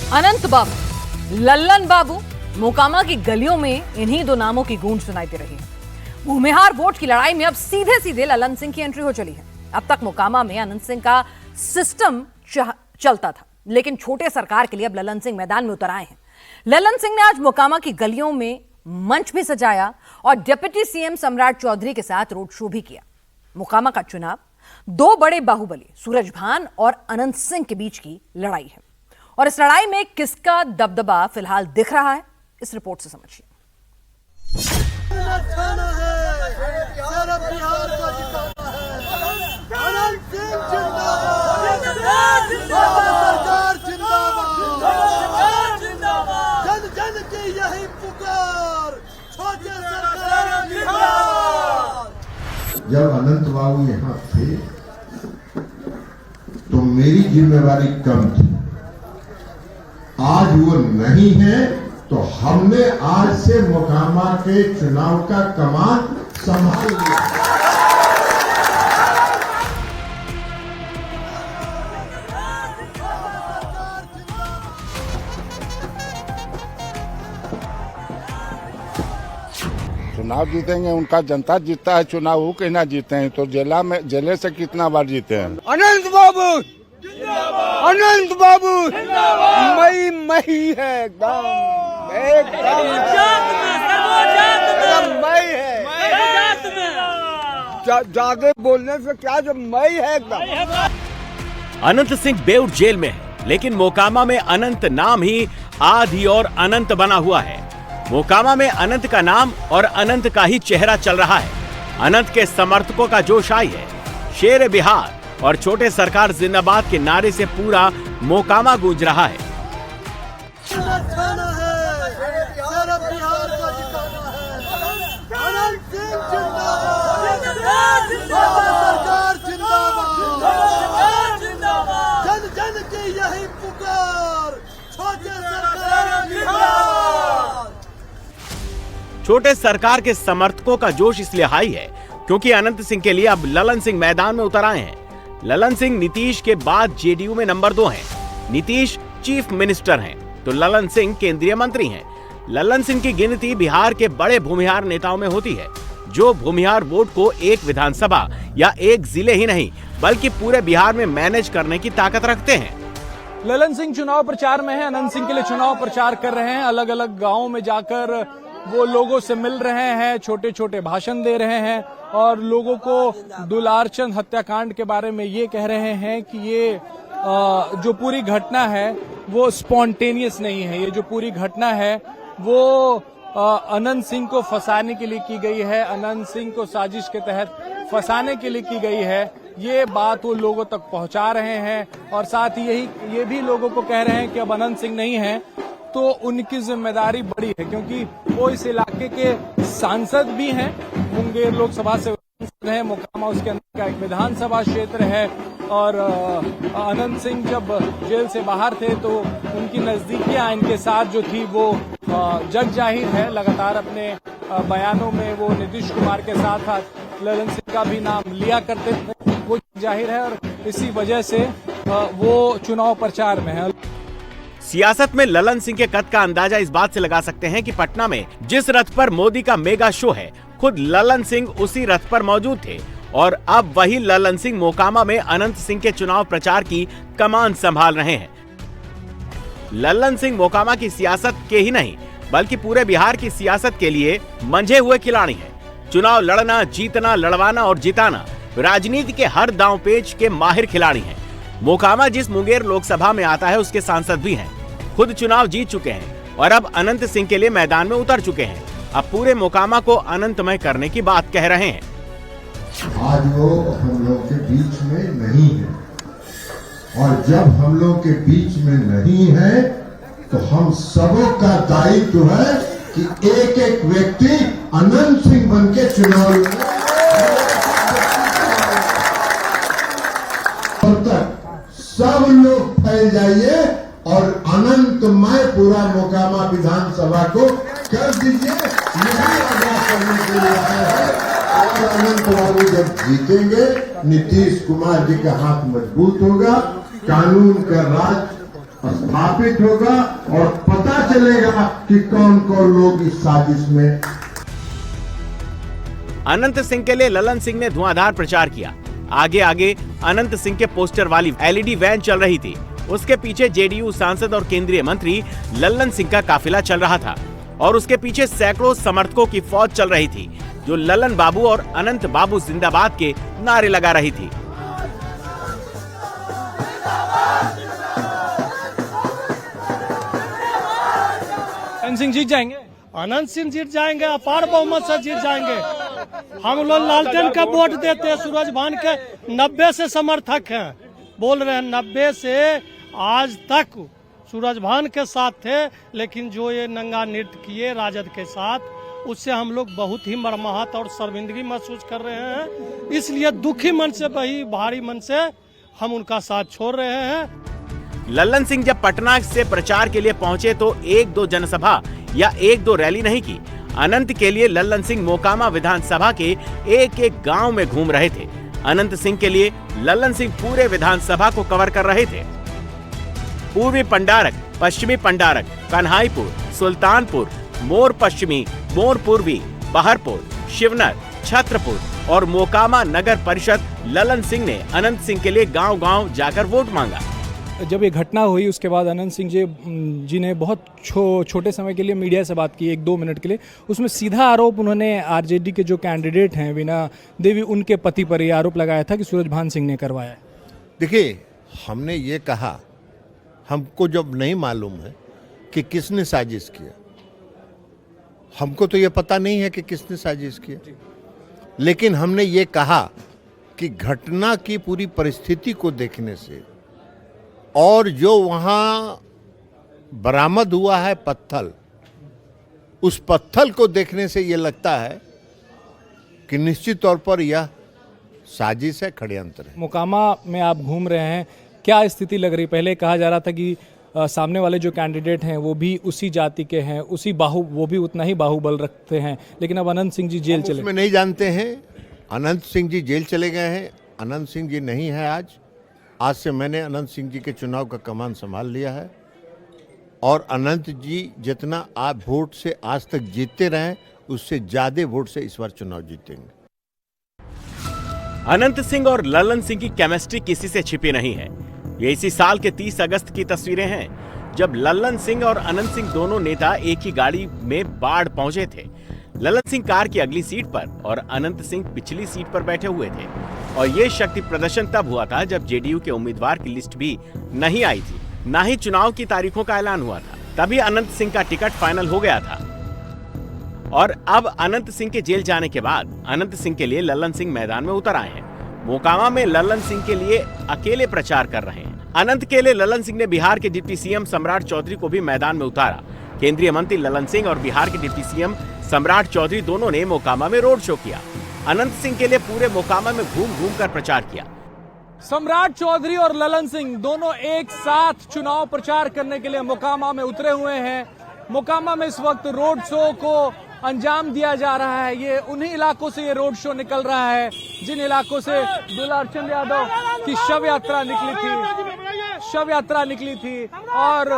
अनंत बाबू, लल्लन बाबू, मोकामा की गलियों में इन्हीं दो नामों की गूंज सुनाई दे रही है। भूमिहार वोट की लड़ाई में अब सीधे सीधे लल्लन सिंह की एंट्री हो चली है। अब तक मोकामा में अनंत सिंह का सिस्टम चलता था, लेकिन छोटे सरकार के लिए अब लल्लन सिंह मैदान में उतर आए हैं। लल्लन सिंह ने आज मोकामा की गलियों में मंच भी सजाया और डिप्टी सीएम सम्राट चौधरी के साथ रोड शो भी किया। मोकामा का चुनाव दो बड़े बाहुबली सूरजभान और अनंत सिंह के बीच की लड़ाई है, और इस लड़ाई में किसका दबदबा फिलहाल दिख रहा है, इस रिपोर्ट से समझिए। जब अनंत बाबू यहाँ थे तो मेरी जिम्मेवारी कम थी। आज वो नहीं है तो हमने आज से मोकामा के चुनाव का कमान संभाल लिया। चुनाव जीतेंगे उनका, जनता जीतता है चुनाव, वो कहना जीते हैं तो जेले से कितना बार जीते हैं। अनंत बाबू, अनंत बाबू मई है एकदम मई है। ज्यादा बोलने से क्या, जब मई है एकदम। अनंत सिंह बेउर जेल में है, लेकिन मोकामा में अनंत नाम ही आधी और अनंत बना हुआ है। मोकामा में अनंत का नाम और अनंत का ही चेहरा चल रहा है। अनंत के समर्थकों का जोश आई है। शेर बिहार और छोटे सरकार जिंदाबाद के नारे से पूरा मोकामा गूंज रहा है। छोटे सरकार के समर्थकों का जोश इसलिए हाई है क्योंकि अनंत सिंह के लिए अब लल्लन सिंह मैदान में उतर आए हैं। लल्लन सिंह नीतीश के बाद जेडीयू में नंबर 2 हैं। नीतीश चीफ मिनिस्टर हैं तो लल्लन सिंह केंद्रीय मंत्री हैं। लल्लन सिंह की गिनती बिहार के बड़े भूमिहार नेताओं में होती है, जो भूमिहार वोट को एक विधानसभा या एक जिले ही नहीं बल्कि पूरे बिहार में मैनेज करने की ताकत रखते हैं। लल्लन सिंह चुनाव प्रचार में है। अनंत सिंह के लिए चुनाव प्रचार कर रहे हैं। अलग अलग गाँवों में जाकर वो लोगों से मिल रहे हैं, छोटे छोटे भाषण दे रहे हैं और लोगों को दुलारचंद हत्याकांड के बारे में ये कह रहे हैं कि ये जो पूरी घटना है वो स्पॉन्टेनियस नहीं है। ये जो पूरी घटना है वो अनंत सिंह को फंसाने के लिए की गई है, अनंत सिंह को साजिश के तहत फंसाने के लिए की गई है। ये बात वो लोगों तक पहुंचा रहे हैं और साथ ही ये भी लोगों को कह रहे हैं कि अब अनंत सिंह नहीं है तो उनकी जिम्मेदारी बड़ी है, क्योंकि वो इस इलाके के सांसद भी हैं। मुंगेर लोकसभा से सांसद हैं, मोकामा उसके अंदर का एक विधानसभा क्षेत्र है। और अनंत सिंह जब जेल से बाहर थे तो उनकी नजदीकियां इनके साथ जो थी वो जग जाहिर है। लगातार अपने बयानों में वो नीतीश कुमार के साथ लल्लन सिंह का भी नाम लिया करते थे, वो जाहिर है और इसी वजह से वो चुनाव प्रचार में है। सियासत में लल्लन सिंह के कद का अंदाजा इस बात से लगा सकते हैं कि पटना में जिस रथ पर मोदी का मेगा शो है, खुद लल्लन सिंह उसी रथ पर मौजूद थे और अब वही लल्लन सिंह मोकामा में अनंत सिंह के चुनाव प्रचार की कमान संभाल रहे हैं। लल्लन सिंह मोकामा की सियासत के ही नहीं बल्कि पूरे बिहार की सियासत के लिए मंझे हुए खिलाड़ी हैं। चुनाव लड़ना, जीतना, लड़वाना और जिताना, राजनीति के हर दांव पेच के माहिर खिलाड़ी हैं। मोकामा जिस मुंगेर लोकसभा में आता है उसके सांसद भी हैं, खुद चुनाव जीत चुके हैं और अब अनंत सिंह के लिए मैदान में उतर चुके हैं। अब पूरे मोकामा को अनंतमय करने की बात कह रहे हैं। आज वो हम लोग के बीच में नहीं है और जब हम लोग के बीच में नहीं है तो हम सबों का दायित्व है कि एक एक व्यक्ति अनंत सिंह बन के चुनाव तक सब लोग फैल जाइए और अनंतमय पूरा मोकामा विधानसभा को कर दीजिए। यही आगाह करने के लिए आया है। और अनंत बाबू जब जीतेंगे, नीतीश कुमार जी का हाथ मजबूत होगा, कानून का राज स्थापित होगा और पता चलेगा कि कौन कौन लोग इस साजिश में। अनंत सिंह के लिए ललन सिंह ने धुआंधार प्रचार किया। आगे आगे अनंत सिंह के पोस्टर वाली एलईडी वैन चल रही थी। उसके पीछे जेडीयू सांसद और केंद्रीय मंत्री ललन सिंह का काफिला चल रहा था और उसके पीछे सैकड़ों समर्थकों की फौज चल रही थी जो ललन बाबू और अनंत बाबू जिंदाबाद के नारे लगा रही थी। अनंत सिंह जीत जाएंगे। अनंत सिंह जीत जाएंगे, अपार बहुमत से जीत जाएंगे। हम लोग लालटेन का वोट देते हैं, सूरज भान के 90 से समर्थक हैं, बोल रहे हैं 90 से आज तक सूरज भान के साथ थे, लेकिन जो ये नंगा नृत्य किए राजद के साथ, उससे हम लोग बहुत ही मर्माहत और शर्मिंदगी महसूस कर रहे हैं। इसलिए दुखी मन से भारी मन से हम उनका साथ छोड़ रहे हैं। ललन सिंह जब पटना से प्रचार के लिए पहुंचे तो एक दो जनसभा या एक दो रैली नहीं की। अनंत के लिए ललन सिंह मोकामा विधानसभा के एक एक गांव में घूम रहे थे। अनंत सिंह के लिए ललन सिंह पूरे विधानसभा को कवर कर रहे थे। पूर्वी पंडारक, पश्चिमी पंडारक, कन्हाईपुर, सुल्तानपुर, मोर पश्चिमी, मोर पूर्वी, बहरपुर, शिवनर, छत्रपुर और मोकामा नगर परिषद ललन सिंह ने अनंत सिंह के लिए गांव-गांव जाकर वोट मांगा। जब ये घटना हुई उसके बाद अनंत सिंह जी ने बहुत छोटे समय के लिए मीडिया से बात की, 1-2 मिनट के लिए। उसमें सीधा आरोप उन्होंने आरजेडी के जो कैंडिडेट हैं वीणा देवी, उनके पति पर ये आरोप लगाया था कि सूरजभान सिंह ने करवाया। देखिए, हमने ये कहा, हमको जब नहीं मालूम है कि किसने साजिश किया, हमको तो ये पता नहीं है कि किसने साजिश किया, लेकिन हमने ये कहा कि घटना की पूरी परिस्थिति को देखने से और जो वहां बरामद हुआ है पत्थर, उस पत्थर को देखने से ये लगता है कि निश्चित तौर पर यह साजिश है, षड्यंत्र है। मोकामा में आप घूम रहे हैं, क्या स्थिति लग रही? पहले कहा जा रहा था कि सामने वाले जो कैंडिडेट हैं वो भी उसी जाति के हैं, वो भी उतना ही बाहुबल रखते हैं, लेकिन अब अनंत सिंह जी जेल चले। उसमें नहीं जानते हैं, अनंत सिंह जी जेल चले गए हैं। अनंत सिंह जी नहीं है आज से मैंने अनंत सिंह जी के चुनाव का कमान संभाल लिया है और अनंत जी जितना आप वोट से आज तक जीतते रहे, उससे ज्यादा वोट से इस बार चुनाव जीतेंगे। अनंत सिंह और ललन सिंह की केमिस्ट्री किसी से छिपी नहीं है। ये इसी साल के 30 अगस्त की तस्वीरें हैं जब ललन सिंह और अनंत सिंह दोनों नेता एक ही गाड़ी में बाढ़ पहुंचे थे। ललन सिंह कार की अगली सीट पर और अनंत सिंह पिछली सीट पर बैठे हुए थे और ये शक्ति प्रदर्शन तब हुआ था जब जेडीयू के उम्मीदवार की लिस्ट भी नहीं आई थी, ना ही चुनाव की तारीखों का ऐलान हुआ था। तभी अनंत सिंह का टिकट फाइनल हो गया था और अब अनंत सिंह के जेल जाने के बाद अनंत सिंह के लिए ललन सिंह मैदान में उतर आए हैं। मोकामा में ललन सिंह के लिए अकेले प्रचार कर रहे हैं। अनंत के लिए ललन सिंह ने बिहार के डिप्टी सीएम सम्राट चौधरी को भी मैदान में उतारा। केंद्रीय मंत्री ललन सिंह और बिहार के डिप्टी सीएम सम्राट चौधरी दोनों ने मोकामा में रोड शो किया। अनंत सिंह के लिए पूरे मोकामा में घूम घूम कर प्रचार किया। सम्राट चौधरी और ललन सिंह दोनों एक साथ चुनाव प्रचार करने के लिए मोकामा में उतरे हुए हैं। मोकामा में इस वक्त रोड शो को अंजाम दिया जा रहा है। ये उन्हीं इलाकों से ये रोड शो निकल रहा है जिन इलाकों से दुलारचंद यादव की शव यात्रा निकली थी और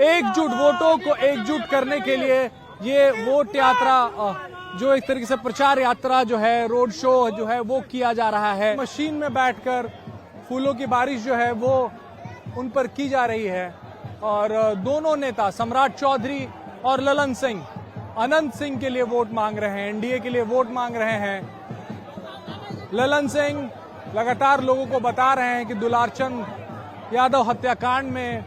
एकजुट वोटों को एकजुट करने के लिए ये वोट यात्रा, जो एक तरीके से प्रचार यात्रा जो है, रोड शो जो है वो किया जा रहा है। मशीन में बैठकर फूलों की बारिश जो है वो उन पर की जा रही है और दोनों नेता सम्राट चौधरी और ललन सिंह अनंत सिंह के लिए वोट मांग रहे हैं, एनडीए के लिए वोट मांग रहे हैं। ललन सिंह लगातार लोगों को बता रहे हैं कि दुलारचंद यादव हत्याकांड में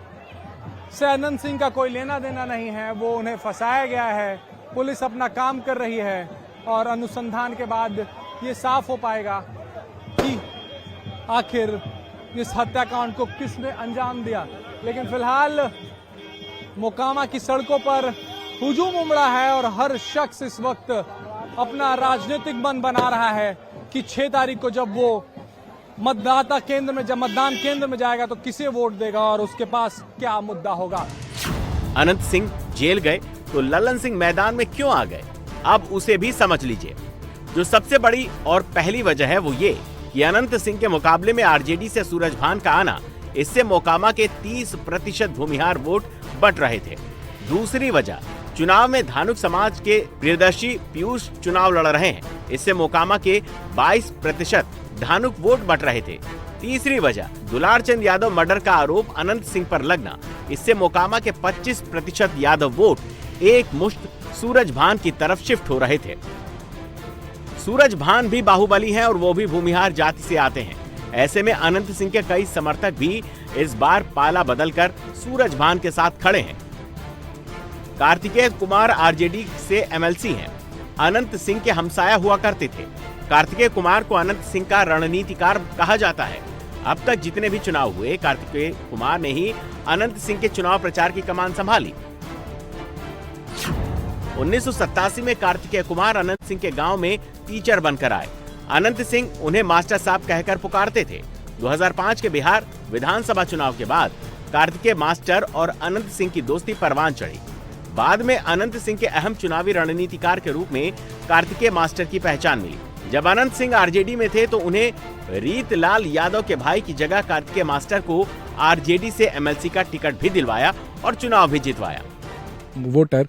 से अनंत सिंह का कोई लेना देना नहीं है, वो उन्हें फंसाया गया है। पुलिस अपना काम कर रही है और अनुसंधान के बाद ये साफ हो पाएगा कि आखिर इस हत्याकांड को किसने अंजाम दिया। लेकिन फिलहाल मोकामा की सड़कों पर हुजूम उमड़ा है और हर शख्स इस वक्त अपना राजनीतिक मन बना रहा है कि 6 तारीख को जब वो मतदाता केंद्र में, जब मतदान केंद्र में जाएगा तो किसे वोट देगा और उसके पास क्या मुद्दा होगा। अनंत सिंह जेल गए तो ललन सिंह मैदान में क्यों आ गए, अब उसे भी समझ लीजिए। जो सबसे बड़ी और पहली वजह है वो ये कि अनंत सिंह के मुकाबले में आरजेडी से सूरजभान का आना इससे मोकामा के 30% भूमिहार वोट बंट रहे थे। दूसरी वजह, चुनाव में धानुक समाज के प्रियदर्शी पीयूष चुनाव लड़ रहे हैं, इससे मोकामा के 22% धानुक वोट बंट रहे थे। तीसरी वजह, दुलार चंद यादव मर्डर का आरोप अनंत सिंह पर लगना, इससे मोकामा के 25% यादव वोट एक मुश्त सूरज भान की तरफ शिफ्ट हो रहे थे। सूरज भान भी बाहुबली हैं और वो भी भूमिहार जाति से आते हैं। ऐसे में अनंत सिंह के कई समर्थक भी इस बार पाला बदलकर सूरज भान के साथ खड़े हैं। कार्तिकेय कुमार आरजेडी से एमएलसी हैं। अनंत सिंह के हमसाया हुआ करते थे। कार्तिकेय कुमार को अनंत सिंह का रणनीतिकार कहा जाता है। अब तक जितने भी चुनाव हुए, कार्तिकेय कुमार ने ही अनंत सिंह के चुनाव प्रचार की कमान संभाली। 1987 में कार्तिकेय कुमार अनंत सिंह के गांव में टीचर बनकर आए। अनंत सिंह उन्हें मास्टर साहब कहकर पुकारते थे। 2005 के बिहार विधानसभा चुनाव के बाद कार्तिकेय मास्टर और अनंत सिंह की दोस्ती परवान चढ़ी। बाद में अनंत सिंह के अहम चुनावी रणनीतिकार के रूप में कार्तिकेय मास्टर की पहचान मिली। जब अनंत सिंह आरजेडी में थे तो उन्हें रीतलाल यादव के भाई की जगह कार्तिकेय मास्टर को आरजेडी से एमएलसी का टिकट भी दिलवाया और चुनाव भी जितवाया। वोटर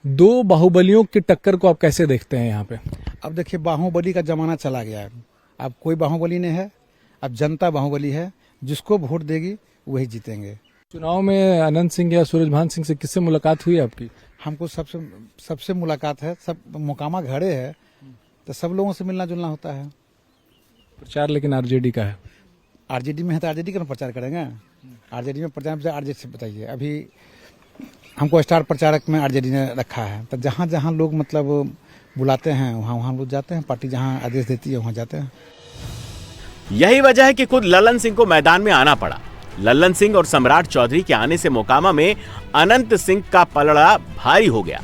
दो बाहुबलियों की टक्कर को आप कैसे देखते हैं यहाँ पे? अब देखिए, बाहुबली का जमाना चला गया है। अब कोई बाहुबली नहीं है, अब जनता बाहुबली है। जिसको वोट देगी वही जीतेंगे। चुनाव में अनंत सिंह या सूरजभान सिंह से किससे मुलाकात हुई आपकी? हमको सबसे मुलाकात है। सब मोकामा घरे है तो सब लोगों से मिलना जुलना होता है। प्रचार लेकिन आरजेडी का है। आरजेडी में है तो आरजेडी का प्रचार करेंगे। आरजेडी में प्रचार आरजेडी से बताइए। अभी हमको स्टार प्रचारक में आरजेडी ने रखा है, तो जहाँ जहाँ लोग मतलब बुलाते हैं वहाँ वहाँ लोग जाते हैं। पार्टी जहाँ आदेश देती है वहाँ जाते हैं। यही वजह है कि खुद लल्लन सिंह को मैदान में आना पड़ा। लल्लन सिंह और सम्राट चौधरी के आने से मोकामा में अनंत सिंह का पलड़ा भारी हो गया।